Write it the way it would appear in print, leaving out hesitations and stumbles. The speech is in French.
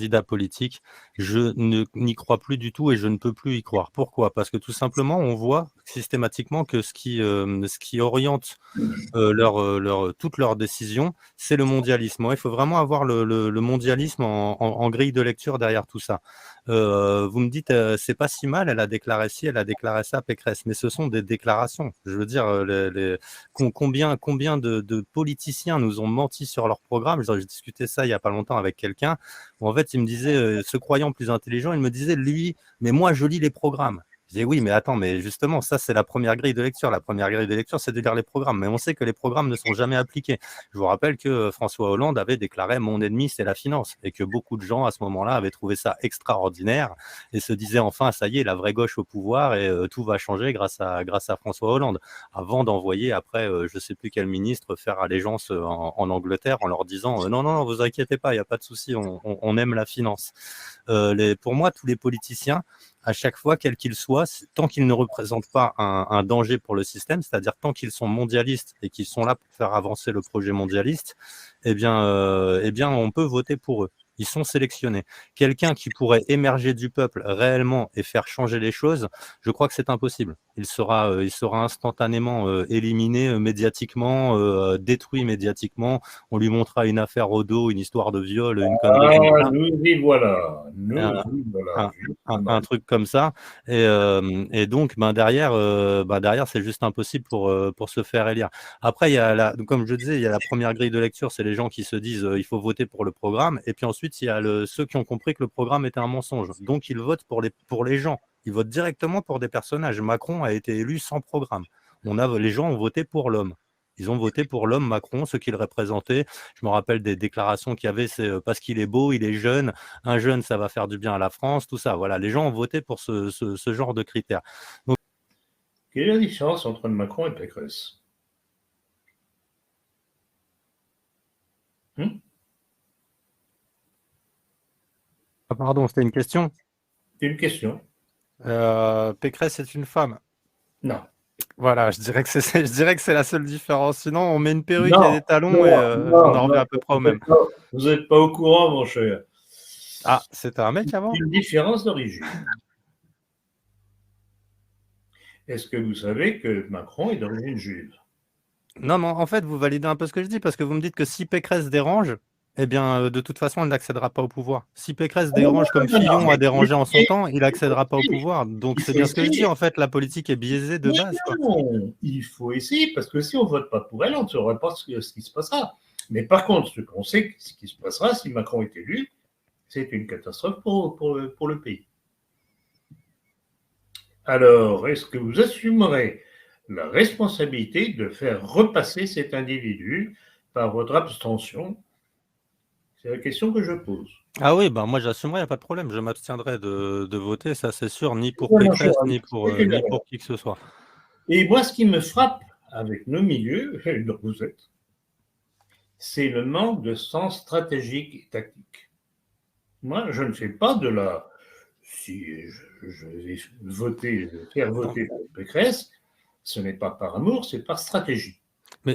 candidat politique, n'y crois plus du tout et je ne peux plus y croire. Pourquoi? Parce que tout simplement, on voit systématiquement que ce qui oriente toutes leurs décisions, c'est le mondialisme. Ouais, il faut vraiment avoir le mondialisme en grille de lecture derrière tout ça. Vous me dites, c'est pas si mal, elle a déclaré ci, elle a déclaré ça, Pécresse, mais ce sont des déclarations. Je veux dire, combien de politiciens nous ont menti sur leur programme. J'ai discuté ça il y a pas longtemps avec quelqu'un, où en fait il me disait, se croyant plus intelligent, il me disait, lui, mais moi je lis les programmes. Je dis oui, mais attends, mais justement, ça, c'est la première grille de lecture. La première grille de lecture, c'est de lire les programmes. Mais on sait que les programmes ne sont jamais appliqués. Je vous rappelle que François Hollande avait déclaré mon ennemi, c'est la finance. Et que beaucoup de gens, à ce moment-là, avaient trouvé ça extraordinaire et se disaient enfin, ça y est, la vraie gauche au pouvoir et tout va changer grâce à François Hollande. Avant d'envoyer après, je ne sais plus quel ministre, faire allégeance en Angleterre en leur disant non, non, non, vous inquiétez pas, il n'y a pas de souci, on aime la finance. Pour moi, tous les politiciens, à chaque fois, quels qu'ils soient, tant qu'ils ne représentent pas un danger pour le système, c'est-à-dire tant qu'ils sont mondialistes et qu'ils sont là pour faire avancer le projet mondialiste, eh bien, on peut voter pour eux. Ils sont sélectionnés. Quelqu'un qui pourrait émerger du peuple réellement et faire changer les choses, je crois que c'est impossible. Il sera instantanément éliminé médiatiquement, détruit médiatiquement. On lui montrera une affaire au dos, une histoire de viol, une connerie comme Ah, ça. nous y voilà. Nous Un, y voilà, un- un justement. truc comme ça. Et donc, derrière, c'est juste impossible pour se faire élire. Après, comme je disais, il y a la première grille de lecture, c'est les gens qui se disent il faut voter pour le programme. Et puis ensuite, il y a ceux qui ont compris que le programme était un mensonge. Donc, ils votent pour les gens. Ils votent directement pour des personnages. Macron a été élu sans programme. Les gens ont voté pour l'homme. Ils ont voté pour l'homme Macron, ce qu'il représentait. Je me rappelle des déclarations qu'il y avait, c'est parce qu'il est beau, il est jeune, un jeune, ça va faire du bien à la France, tout ça. Voilà, les gens ont voté pour ce genre de critères. Donc, Quelle est la différence entre Macron et Pécresse? pardon, c'était une question. C'est une question. Pécresse est une femme. Non. Voilà, je dirais que c'est la seule différence. Sinon, on met une perruque et Non, des talons et non, on non, en revient non. à peu près au même. Vous n'êtes pas au courant, mon cher. Ah, c'était un mec avant? Une différence d'origine. Est-ce que vous savez que Macron est d'origine juive? Non, mais en fait, vous validez un peu ce que je dis parce que vous me dites que si Pécresse dérange, eh bien, de toute façon, elle n'accédera pas au pouvoir. Si Pécresse Ah non, non, dérange comme non, non, Fillon mais a dérangé en son temps, il il faut accédera pas au essayer. pouvoir. Donc, Il c'est faut bien ce que je dis. essayer. En fait, la politique est biaisée de Mais base, quoi. non, il faut essayer, parce que si on ne vote pas pour elle, on ne saura pas ce qui se passera. Mais par contre, ce qu'on sait, ce qui se passera si Macron est élu, c'est une catastrophe pour le pays. Alors, est-ce que vous assumerez la responsabilité de faire repasser cet individu par votre abstention? C'est la question que je pose. Ah oui, ben moi j'assumerai, il n'y a pas de problème. Je m'abstiendrai de voter, ça c'est sûr, ni pour Ouais, mon cher Pécresse, ami, ni pour qui que ce soit. et moi, ce qui me frappe avec nos milieux, dont vous êtes, c'est le manque de sens stratégique et tactique. Moi, je ne fais pas de la. Si je vais faire voter Pécresse, ce n'est pas par amour, c'est par stratégie. Mais